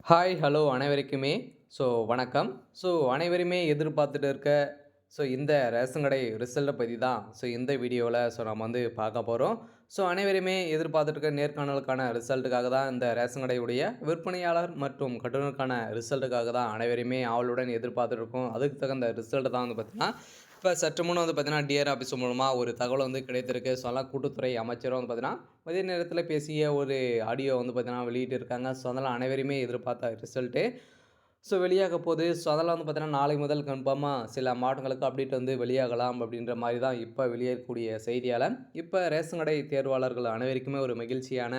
Hi, hello அனைவருக்குமே. வணக்கம். அனைவருமே எதிர்பார்த்துட்டு இருக்க இந்த ரேஷன் கடை ரிசல்ட்ட பத்தி தான் இந்த வீடியோல நம்ம வந்து பார்க்க போறோம். அனைவருமே எதிர்பார்த்துட்டு இருக்க நேர்காணலுக்கான ரிசல்ட்டுக்காக தான் இந்த ரேஷன் கடையுடைய விற்பனையாளர் மற்றும் கட்டுனருக்கான ரிசல்ட்டுக்காக தான் அனைவருமே ஆவலுடன் எதிர்பார்த்துட்டு இருக்கோம். அதுக்கு தகுந்த ரிசல்ட் தான் வந்து பார்த்தீங்கன்னா, இப்ப சற்று முன்ன வந்து பார்த்தீங்கன்னா, டிஆர் ஆஃபீஸ் மூலமா ஒரு தகவல் வந்து கிடைத்திருக்கு. அதெல்லாம் கூட்டுத்துறை அமைச்சரும் வந்து பார்த்தீங்கன்னா, மதிய நேரத்தில பேசிய ஒரு ஆடியோ வந்து பார்த்தீங்கன்னா வெளியிட்டிருக்காங்க. அதெல்லாம் அனைவருமே எதிர்பார்த்த ரிசல்ட்டு. வெளியாக போகுது. அதெல்லாம் வந்து பார்த்தீங்கன்னா, நாளை முதல் கன்ஃபார்மா சில மாவட்டங்களுக்கு அப்டேட் வந்து வெளியாகலாம் அப்படின்ற மாரி தான் இப்ப வெளியேறக்கூடிய செய்தியால, இப்ப ரேஷன் கடை தேர்வாளர்கள் அனைவருக்குமே ஒரு மகிழ்ச்சியான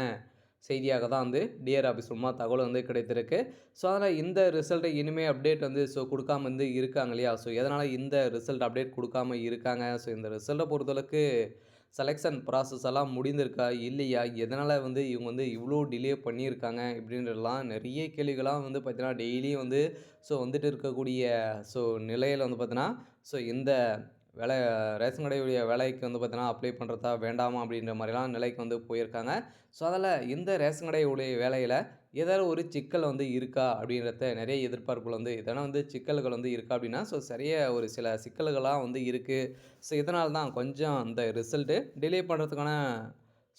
செய்தியாக தான் வந்து டிஆர் ஆஃபீஸ் மூலமா தகவல் வந்து கிடைத்திருக்கு. அதனால இந்த ரிசல்ட்ட இனிமே அப்டேட் வந்து குடுக்காம வந்து இருக்காங்க இல்லையா? எதனால இந்த ரிசல்ட் அப்டேட் குடுக்காம இருக்காங்க? இந்த ரிசல்ட்ட பொறுத்தளவுக்கு செலக்ஷன் ப்ராசஸ் எல்லாம் முடிந்திருக்கா? இல்லையா? எதனால வந்து இவங்க வந்து இவ்ளோ டிலே பண்ணியிருக்காங்க? இப்படின்றதெல்லாம் நெறைய கேள்விகள்லாம் வந்து பார்த்தீங்கன்னா, டெய்லியும் வந்து வந்துட்டு இருக்கக்கூடிய ஸோ நிலையில வந்து பார்த்தீங்கன்னா, இந்த வேலை ரேஷன் கடையுடைய வேலைக்கு வந்து பார்த்தீங்கன்னா, அப்ளை பண்ணுறதா வேண்டாமா? அப்படின்ற மாரிலாம் நிலைக்கு வந்து போயிருக்காங்க. அதில இந்த ரேஷன் கடையுடைய வேலையில ஏதாவது ஒரு சிக்கல் வந்து இருக்கா? அப்படின்றத நெறைய எதிர்பார்ப்புகள் வந்து எதனா வந்து சிக்கல்கள் வந்து இருக்கா? அப்படின்னா, சரியா ஒரு சில சிக்கல்கள்லாம் வந்து இருக்கு. இதனால தான் கொஞ்சம் இந்த ரிசல்ட்டு டிலே பண்ணுறதுக்கான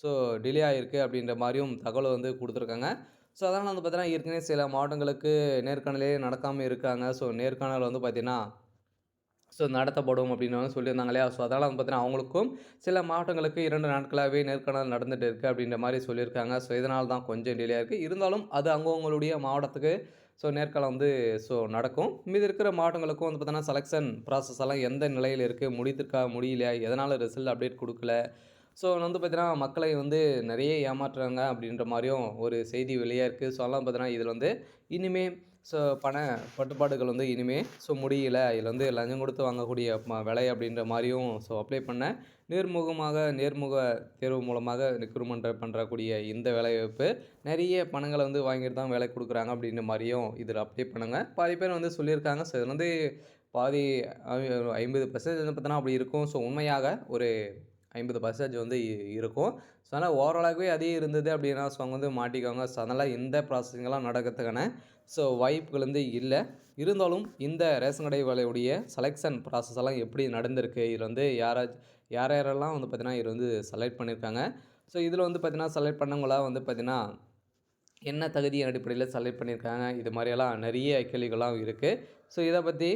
ஸோ டிலே ஆயிருக்கு அப்படின்ற மாரியும் தகவல் வந்து குடுத்துருக்காங்க. அதனால வந்து பார்த்தீங்கன்னா, ஏற்கனவே சில மாவட்டங்களுக்கு நேர்காணலே நடக்காம இருக்காங்க. நேர்காணல் வந்து பார்த்தீங்கன்னா நடத்தப்படும் அப்படின்னு வந்து சொல்லியிருந்தாங்க இல்லையா? அதனால வந்து பார்த்தீங்கன்னா, அவங்களுக்கும் சில மாவட்டங்களுக்கு 2 நாட்களாவே நேர்காணல் நடந்துட்டு இருக்கு அப்படின்ற மாரி சொல்லியிருக்காங்க. இதனால தான் கொஞ்சம் டிலே ஆயிருக்கு. இருந்தாலும் அது அவங்கவங்களுடைய மாவட்டத்துக்கு நேர்காணல் வந்து நடக்கும். மீதி இருக்கிற மாவட்டங்களுக்கும் வந்து பார்த்தீங்கன்னா, செலக்ஷன் ப்ராசஸ் எல்லாம் எந்த நிலையில இருக்கு? முடிந்திருக்கா? முடியலையா? எதனால ரிசல்ட் அப்டேட் குடுக்கல? வந்து பார்த்தீங்கன்னா, மக்களை வந்து நெறைய ஏமாற்றுறாங்க அப்படின்ற மாரியும் ஒரு செய்தி வெளியா இருக்கு. அதெல்லாம் பார்த்தீங்கன்னா, இதில வந்து இனிமே பண பட்டுப்பாடுகள் வந்து இனிமே முடியல. இதில வந்து லஞ்சம் கொடுத்து வாங்கக்கூடிய வேலை அப்படின்ற மாரியும் அப்ளை பண்ண நேர்முக தேர்வு மூலமாக ரெக்ரூட்மெண்ட் பண்ணக்கூடிய இந்த வேலைவாய்ப்பு நெறைய பணங்கள வந்து வாங்கிட்டு தான் வேலை குடுக்குறாங்க அப்படின்ற மாரியும் இதில அப்ளை பண்ணுங்க. பாதி பேர் வந்து சொல்லியிருக்காங்க. இதில வந்து பாதி 50% வந்து பார்த்தீங்கன்னா, அப்படி இருக்கும். உண்மையாக ஒரு 50% வந்து இருக்கும். அதனால ஓவராலாகவே அதே இருந்தது அப்படின்னா, அவங்க வந்து மாட்டிக்குவாங்க. அதனால இந்த ப்ராசஸிங்லாம் நடக்கிறதுக்கான வாய்ப்புகள் வந்து இல்ல. இருந்தாலும் இந்த ரேஷன் கடை வேலையுடைய செலக்ஷன் ப்ராசஸ் எல்லாம் எப்படி நடந்திருக்கு? இதில வந்து யார் யாரெல்லாம் வந்து பார்த்தீங்கன்னா, இதில வந்து செலக்ட் பண்ணியிருக்காங்க. இதில வந்து பார்த்தீங்கன்னா, செலக்ட் பண்ணவங்களா வந்து பார்த்தீங்கன்னா என்ன தகுதியின் அடிப்படையில செலக்ட் பண்ணியிருக்காங்க. இது மாரியெல்லாம் நெறைய கேள்விகள்லாம் இருக்கு. இத பத்தி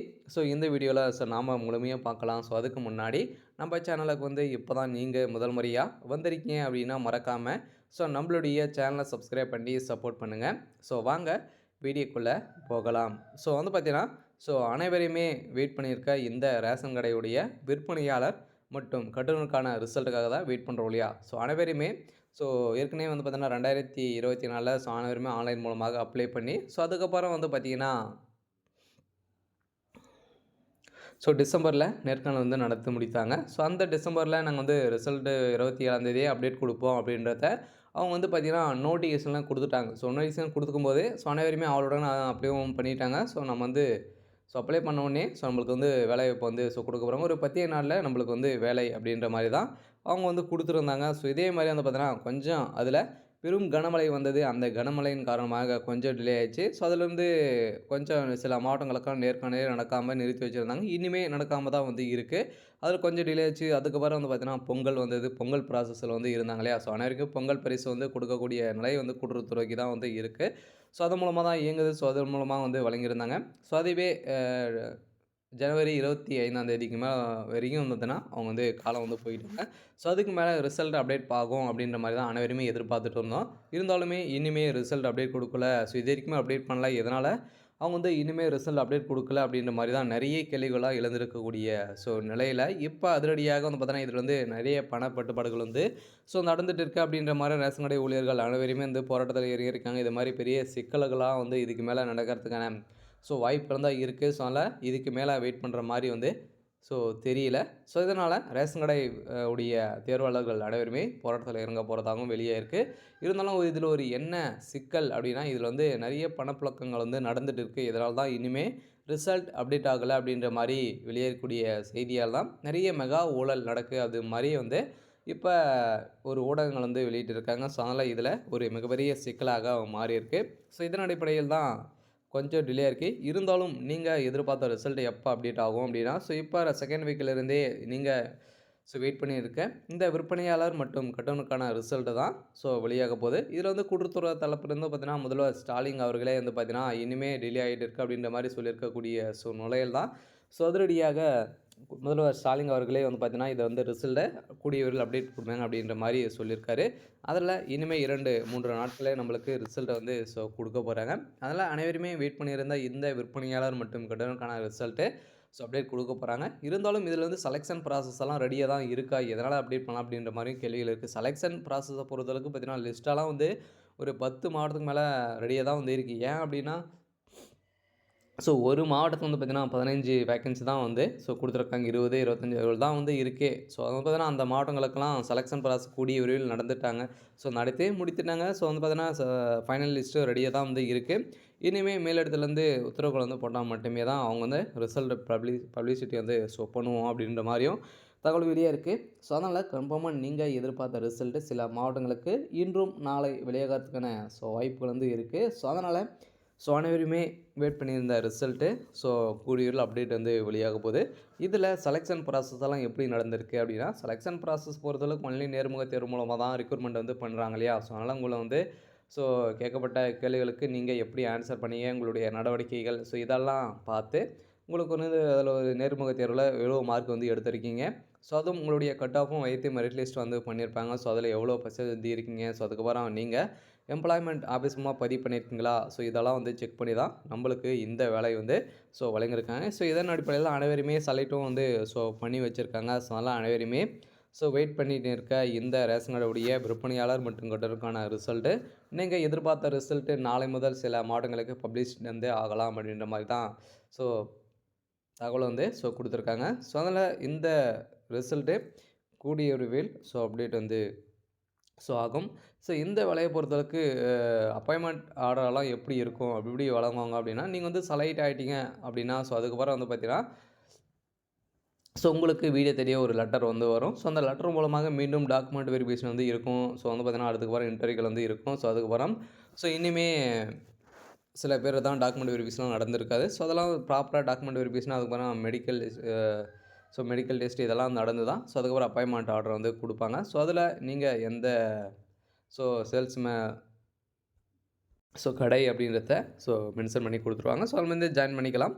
இந்த வீடியோல நாம முழுமையா பார்க்கலாம். அதுக்கு முன்னாடி நம்ம சேனலுக்கு வந்து இப்ப தான் நீங்க முதல் முறையா வந்திருக்கீங்க அப்படின்னா மறக்காம நம்மளுடைய சேனல சப்ஸ்கிரைப் பண்ணி சப்போர்ட் பண்ணுங்க. வாங்க வீடியோக்குள்ள போகலாம். வந்து பார்த்தீங்கன்னா, அனைவரையுமே வெயிட் பண்ணியிருக்க இந்த ரேஷன் கடையுடைய விற்பனையாளர் மற்றும் கட்டுனருக்கான ரிசல்ட்டுக்காக தான் வெயிட் பண்றோம் இல்லையா? அனைவருமே ஸோ ஏற்கனவே வந்து பார்த்தீங்கன்னா 2024ல அனைவருமே ஆன்லைன் மூலமாக அப்ளை பண்ணி அதுக்கப்புறம் வந்து பார்த்தீங்கன்னா டிசம்பர்ல நேர்காணல் வந்து நடத்தி முடித்தாங்க. அந்த டிசம்பர்ல நாங்க வந்து ரிசல்ட்டு 27ஆம் தேதியே அப்டேட் குடுப்போம் அப்டின்றத அவங்க வந்து பார்த்தீங்கன்னா, நோட்டிஃபிகேஷன்லாம் குடுத்துட்டாங்க. நோட்டிஃபிகேஷன் குடுக்கும்போதே அனைவருமே ஆவலுடன் அப்ளையும் பண்ணிட்டாங்க. நம்ம வந்து அப்ளை பண்ண உடனே நம்மளுக்கு வந்து வேலைவாய்ப்பு வந்து குடுக்க போறாங்க. ஒரு 10 நாள்ல நம்மளுக்கு வந்து வேலை அப்டின்ற மாரி தான் அவங்க வந்து குடுத்துருந்தாங்க. இதே மாரி வந்து பார்த்தீங்கன்னா, கொஞ்சம் அதில பெரும் கனமழை வந்தது. அந்த கனமழையின் காரணமாக கொஞ்சம் டிலே ஆயிருச்சு. அதிலருந்து கொஞ்சம் சில மாவட்டங்களுக்கெல்லாம் நேர்காணலே நடக்காம நிறுத்தி வச்சிருந்தாங்க. இனிமே நடக்காம தான் வந்து இருக்கு. அதில கொஞ்சம் டிலே ஆச்சு. அதுக்கப்புறம் வந்து பார்த்தீங்கன்னா, பொங்கல் வந்தது. பொங்கல் ப்ராசஸ்ல வந்து இருந்தாங்க இல்லையா? அனைவருக்கும் பொங்கல் பரிசு வந்து கொடுக்கக்கூடிய நிலை வந்து கூட்டுறவுத்துறைக்கு தான் வந்து இருக்கு. அதன் மூலமா தான் இயங்குது. அதன் மூலமா வந்து வழங்கியிருந்தாங்க. அதுவே ஜனவரி 25ஆம் தேதிக்கு மேல வரைக்கும் வந்துதுன்னா, அவங்க வந்து காலம் வந்து போயிட்டாங்க. அதுக்கு மேல ரிசல்ட் அப்டேட் ஆகும் அப்டின்ற மாரி தான் அனைவருமே எதிர்பார்த்துட்டு இருந்தோம். இருந்தாலுமே இனிமே ரிசல்ட் அப்டேட் குடுக்கல. இது வரைக்குமே அப்டேட் பண்ணல. எதனால அவங்க வந்து இனிமே ரிசல்ட் அப்டேட் குடுக்கல அப்டின்ற மாரி தான் நெறைய கேள்விகளா எழுந்திருக்கக்கூடிய நிலையில இப்ப அதிரடியாக வந்து பார்த்தீங்கன்னா, இதுல வந்து நெறைய பண பட்டுப்பாடுகள் வந்து நடந்துட்டு இருக்கு அப்டின்ற மாரி ரேஷன் கடை ஊழியர்கள் அனைவருமே வந்து போராட்டத்துல இறங்கியிருக்காங்க. இது மாரி பெரிய சிக்கல்களா வந்து இதுக்கு மேல நடக்கிறதுக்கான வாய்ப்புகள் தான் இருக்கு. அதனால இதுக்கு மேல வெயிட் பண்ற மாரி வந்து ஸோ தெரியல. இதனால ரேஷன் கடை உடைய தேர்வாளர்கள் அனைவருமே போராட்டத்துல இறங்க போறதாகவும் வெளியே இருக்கு. இருந்தாலும் இதில ஒரு என்ன சிக்கல் அப்டின்னா, இதில வந்து நெறைய பணப்புழக்கங்கள் வந்து நடந்துட்டு இருக்கு. இதனால தான் இனிமே ரிசல்ட் அப்டேட் ஆகல அப்டின்ற மாரி வெளியேறக்கூடிய செய்தியால தான் நெறைய மெகா ஊழல் நடக்கு. அது மாரி வந்து இப்போ ஒரு ஊடகங்கள் வந்து வெளியிட்டிருக்காங்க. ஸோ, அதனால இதில ஒரு மிகப்பெரிய சிக்கலாக மாறியிருக்கு. ஸோ, இதன் அடிப்படையில் தான் கொஞ்சம் டிலே ஆயிருக்கு. இருந்தாலும் நீங்க எதிர்பார்த்த ரிசல்ட் எப்ப அப்டேட் ஆகும் அப்டின்னா, ஸோ இப்ப செகண்ட் வீக்ல இருந்தே நீங்க வெயிட் பண்ணியிருக்க இந்த விற்பனையாளர் மற்றும் கட்டணக்கான ரிசல்ட் தான் வெளியாக போகுது. இதில வந்து கூட்டுறவுத்துறை தரப்பிலிருந்து பார்த்தீங்கன்னா, முதல்வர் ஸ்டாலின் அவர்களே வந்து பார்த்தீங்கன்னா, இனிமே டிலே ஆயிட்டு இருக்கு அப்டின்ற மாரி சொல்லியிருக்கக்கூடிய நிலையில் தான் அதிரடியாக முதல்வர் ஸ்டாலின் அவர்களே வந்து பார்த்தீங்கன்னா, இத வந்து ரிசல்ட்ட கூடிய விரைவில் அப்டேட் குடுப்பாங்க அப்டின்ற மாரி சொல்லியிருக்காரு. அதில இனிமே 2, 3 நாட்களே நம்மளுக்கு ரிசல்ட்ட வந்து குடுக்க போறாங்க. அதனால அனைவருமே வெயிட் பண்ணியிருந்த இந்த விற்பனையாளர் மற்றும் கட்டணக்கான ரிசல்ட்டு அப்டேட் குடுக்க போறாங்க. இருந்தாலும் இதில வந்து செலக்ஷன் ப்ராசஸ் எல்லாம் ரெடியா தான் இருக்கா? எதனால அப்டேட் பண்ணலாம் அப்டின்ற மாரியும் கேள்விகள் இருக்கு. செலக்ஷன் ப்ராசஸ பொறுத்தளவுக்கு பார்த்தீங்கன்னா, லிஸ்ட்டெல்லாம் வந்து ஒரு 10 மாவட்டத்துக்கு மேல ரெடியா தான் வந்து இருக்கு. ஏன் அப்டின்னா ஒரு மாவட்டத்துல வந்து பார்த்தீங்கன்னா, 15 வேக்கன்சி தான் வந்து குடுத்துருக்காங்க. 20, 25 இவ்வளோ தான் வந்து இருக்கே. அது வந்து பார்த்தீங்கன்னா, அந்த மாவட்டங்களுக்கெல்லாம் செலக்ஷன் ப்ராசஸ் கூடிய விரைவில் நடந்துட்டாங்க. நடத்தி முடித்துட்டாங்க. வந்து பார்த்தீங்கன்னா, ஃபைனல் லிஸ்ட்டு ரெடியா தான் வந்து இருக்கு. இனிமே மேலிடத்துலேருந்து உத்தரவுகள் வந்து போட்டா மட்டுமே தான் அவங்க வந்து ரிசல்ட் பப்ளிசிட்டி வந்து பண்ணுவோம் அப்படின்ற மாரியும் தகவல் வெளியா இருக்கு. அதனால கன்ஃபார்மா நீங்க எதிர்பார்த்த ரிசல்ட் சில மாவட்டங்களுக்கு இன்றும், நாளை வெளியாகறதுக்கான வாய்ப்புகள் வந்து இருக்கு. அதனால அனைவருமே வெயிட் பண்ணியிருந்த ரிசல்ட்டு கூடிய விரைவில் அப்டேட் வந்து வெளியாக போகுது. இதில செலக்ஷன் ப்ராசஸ் எல்லாம் எப்படி நடந்திருக்கு அப்படின்னா, செலக்ஷன் ப்ராசஸ் பொறுத்தளவுக்கு ஒன்லி நேர்முக தேர்வு மூலமா தான் ரெக்ரூட்மெண்ட் வந்து பண்றாங்க இல்லையா? அதனால உங்கள வந்து கேட்கப்பட்ட கேள்விகளுக்கு நீங்க எப்படி ஆன்சர் பண்ணீங்க, உங்களுடைய நடவடிக்கைகள் இதெல்லாம் பார்த்து உங்களுக்கு வந்து அதில ஒரு நேர்முக தேர்வுல எவ்வளோ மார்க் வந்து எடுத்திருக்கீங்க. அதுவும் உங்களுடைய கட் ஆஃபும் வைத்து மெரிட் லிஸ்ட் வந்து பண்ணியிருப்பாங்க. அதில எவ்வளோ பெர்சன்டேஜ் எழுதியிருக்கீங்க. அதுக்கப்புறம் நீங்க எம்ப்ளாய்மென்ட் ஆஃபீஸ் மூலமா பதிவு பண்ணியிருக்கீங்களா? இதெல்லாம் வந்து செக் பண்ணி தான் நம்மளுக்கு இந்த வேலை வந்து வழங்கியிருக்காங்க. இதன் அடிப்படையில அனைவருமே செலக்டும் வந்து பண்ணி வச்சிருக்காங்க. அதனால அனைவருமே வெயிட் பண்ணிட்டு இருக்க இந்த ரேஷன் கடையுடைய விற்பனையாளர் மற்றும் கட்டருக்கான ரிசல்ட்டு நீங்க எதிர்பார்த்த ரிசல்ட்டு நாளை முதல் சில மாவட்டங்களுக்கு பப்ளிஷ் வந்து ஆகலாம் அப்படின்ற மாரி தான் ஸோ தகவல் வந்து குடுத்துருக்காங்க. அதனால இந்த ரிசல்ட்டு கூடிய விரைவில் அப்டேட் வந்து ஆகும். இந்த வேலைய பொறுத்தளவுக்கு அப்பாயின்ட்மென்ட் ஆர்டர்லாம் எப்படி இருக்கும்? அப்படி எப்படி வழங்குவாங்க அப்படின்னா, நீங்க வந்து செலக்ட் ஆயிட்டீங்க அப்படின்னா, அதுக்கப்புறம் வந்து பார்த்தீங்கன்னா, உங்களுக்கு வீடியோ தெரிய ஒரு லெட்டர் வந்து வரும். அந்த லெட்டர் மூலமாக மீண்டும் டாக்குமெண்ட் வெரிஃபிகேஷன் வந்து இருக்கும். வந்து பார்த்தீங்கன்னா, அதுக்கப்புறம் இன்டர்வியூகள் வந்து இருக்கும். அதுக்கப்புறம் இனிமே சில பேர் தான் டாக்குமெண்ட் வெரிஃபிகேஷன்லாம் நடந்திருக்காது. அதெல்லாம் ப்ராப்பரா டாக்குமெண்ட் வெரிஃபிகேஷன் அதுக்கப்புறம் மெடிக்கல் டெஸ்ட் இதெல்லாம் நடந்து தான் அதுக்கப்புறம் அப்பாயின்ட்மென்ட் ஆர்டர் வந்து குடுப்பாங்க. அதில நீங்க எந்த சேல்ஸ் கடை அப்படின்றத மென்ஷன் பண்ணி குடுத்துருவாங்க. அதில வந்து ஜாயின் பண்ணிக்கலாம்.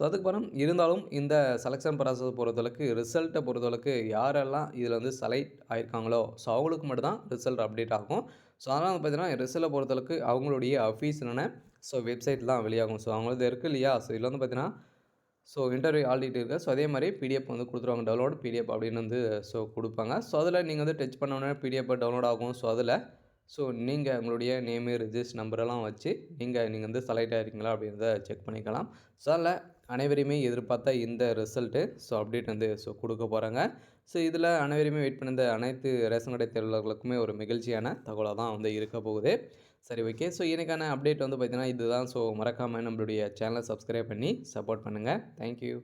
அதுக்கப்புறம் இருந்தாலும் இந்த செலக்ஷன் ப்ராசஸ் பொறுத்தளவுக்கு ரிசல்ட்ட பொறுத்தளவுக்கு யாரெல்லாம் இதில வந்து செலக்ட் ஆயிருக்காங்களோ, அவங்களுக்கு மட்டும் தான் ரிசல்ட் அப்டேட் ஆகும். அதனால வந்து பார்த்தீங்கன்னா, ரிசல்ட்ட பொறுத்தளவுக்கு அவங்களுடைய அஃபிஷியலான வெப்சைட் தான் வெளியாகும். அவங்களது இருக்கு இல்லையா? இதில வந்து பார்த்தீங்கன்னா, இன்டர்வியூ ஆல்ரெடி இருக்கு. அதே மாரி பிடிஎஃப் வந்து குடுத்துருவாங்க. டவுன்லோட் பிடிஎஃப் அப்படின்னு வந்து குடுப்பாங்க. அதில நீங்க வந்து டச் பண்ண உடனே பிடிஎஃப் டவுன்லோட் ஆகும். அதில நீங்க உங்களுடைய நேமு, ரெஜிஸ்டர் நம்பரெல்லாம் வச்சு நீங்க வந்து செலக்ட் ஆயிருக்கீங்களா அப்படின்றத செக் பண்ணிக்கலாம். அதில அனைவரையுமே எதிர்பார்த்த இந்த ரிசல்ட்டு அப்டேட் வந்து குடுக்க போறாங்க. இதில அனைவருமே வெயிட் பண்ணியிருந்த அனைத்து ரேஷன் கடை தேர்வாளர்களுக்குமே ஒரு மகிழ்ச்சியான தகவலா தான் வந்து இருக்க போகுது. சரி ஓகே. இன்னைக்கான அப்டேட் வந்து பார்த்தீங்கன்னா, இதுதான். மறக்காம நம்மளுடைய சேனல சப்ஸ்கிரைப் பண்ணி சப்போர்ட் பண்ணுங்க. Thank you.